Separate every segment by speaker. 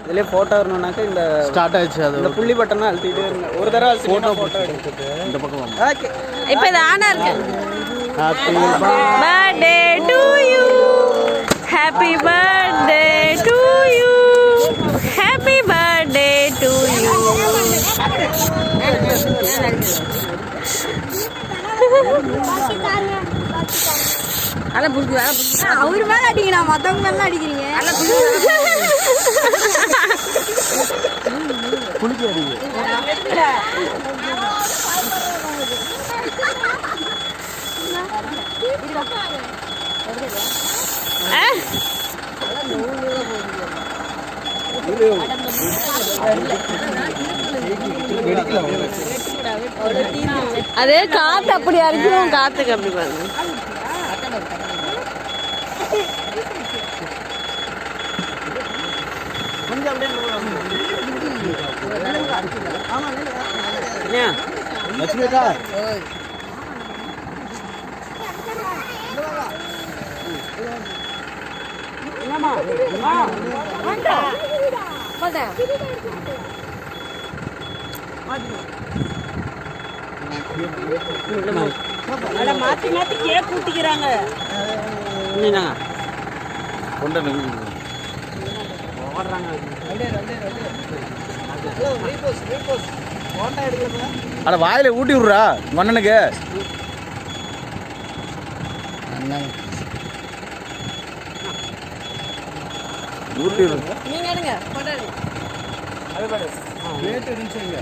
Speaker 1: இதுலயே போட்டோ வரணும்னாக்க இந்த
Speaker 2: ஸ்டார்ட் ஆயிடுச்சு. அது
Speaker 1: இந்த புள்ளி பட்டனை அழுத்திட்டே இருங்க. ஒரு தடவை அழுத்திட்டா போட்டோ எடுத்துட்டு
Speaker 2: இந்த பக்கம் வாங்க.
Speaker 1: ஓகே.
Speaker 3: இப்போ இது ஆனா இருக்கு.
Speaker 2: Happy
Speaker 3: birthday to you, happy birthday to you, happy birthday to you. அல புடிச்சு
Speaker 4: அவர் மேல அடிக்கிறா, மத்தவங்க மேல அடிக்கிறீங்க.
Speaker 2: குளிக்க அடிங்க.
Speaker 3: அதே காத்து அப்படி அடிக்கும், காத்துக்கு அப்படி பாருங்க.
Speaker 4: மாத்தி மாத்தி கேக் கூட்டிக்கிறாங்க.
Speaker 2: அட வாயில ஊட்டி விடுறா மன்னனுக்கு. ஊட்டி விடுங்க.
Speaker 3: நீங்க எடுங்க, போட்டோ எடுங்க.
Speaker 2: பிளேட் இருந்துச்சுங்க.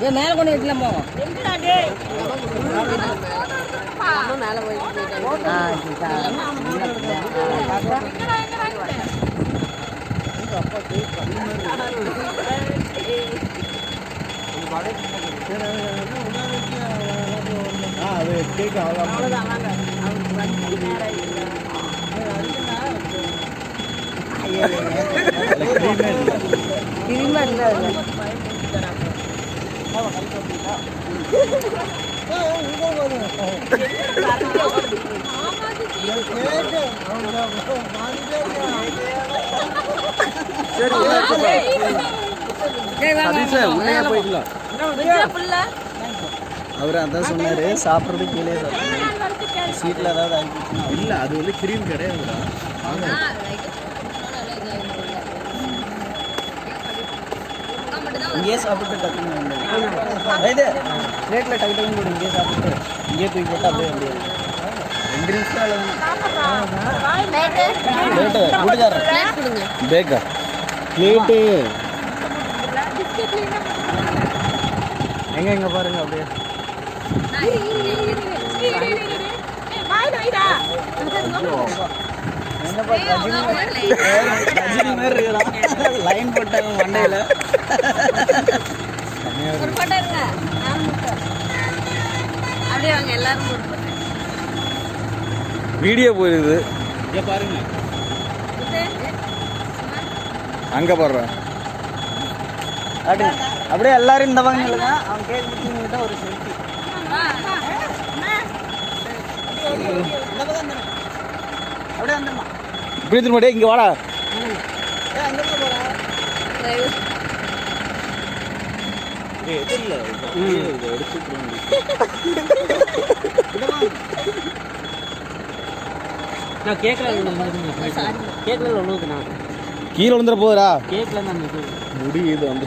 Speaker 3: ஏ மேல கொண்டு வைக்கலாம் போங்க.
Speaker 4: எங்கடா டேய்?
Speaker 3: அம்மா மேல போய்
Speaker 2: அது கேக்
Speaker 4: அவ்வளவுதான் வாங்க. அவருக்கு வண்டி நேரம் ஆயிடுச்சு.
Speaker 3: திரும்ப இல்ல
Speaker 1: அவர் அதான் சொன்னாரு, சாப்பிட்றது கீழே சீட்டில் ஏதாவது ஆகிடுச்சுன்னா
Speaker 2: இல்லை, அது வந்து கிரீம் கிடையாதுடா.
Speaker 1: இங்கேயே சாப்பிட்டு டக்குன்னு ரைட்டு பிளேட்டில் டக்கு டக்குன்னு போட்டு இங்கேயே சாப்பிட்டு இங்கேயே தூக்கி போட்டு அப்படியே அப்படியே 2 நிமிஷம் பிளேட்டு கூட்டுக்காரன் பேக்கா
Speaker 2: பிளேட்டு
Speaker 1: எங்கே பாருங்க அப்படியே ரஜினி மாதிரி இருக்கிறான். லைன் போட்டாங்க மண்டையில.
Speaker 3: ஒரு போட்டோ இருங்க. அப்படியே வாங்க எல்லாரும் ஒரு போட்டோ.
Speaker 2: வீடியோ போயிருது. இங்கே பாருங்க, அங்கே பாடுறேன்.
Speaker 1: அப்படியே எல்லாரும் இந்த பக்கம் இல்லைங்க. அவன் கேக் முடிச்சுக்கிட்ட ஒரு செல்ஃபி. அப்படியே வந்துடுமா?
Speaker 2: இப்படி திரும்ப இங்கே வாடா. கீழே விழுந்துட போதுடா.
Speaker 1: கேக்ல
Speaker 2: முடியுது வந்து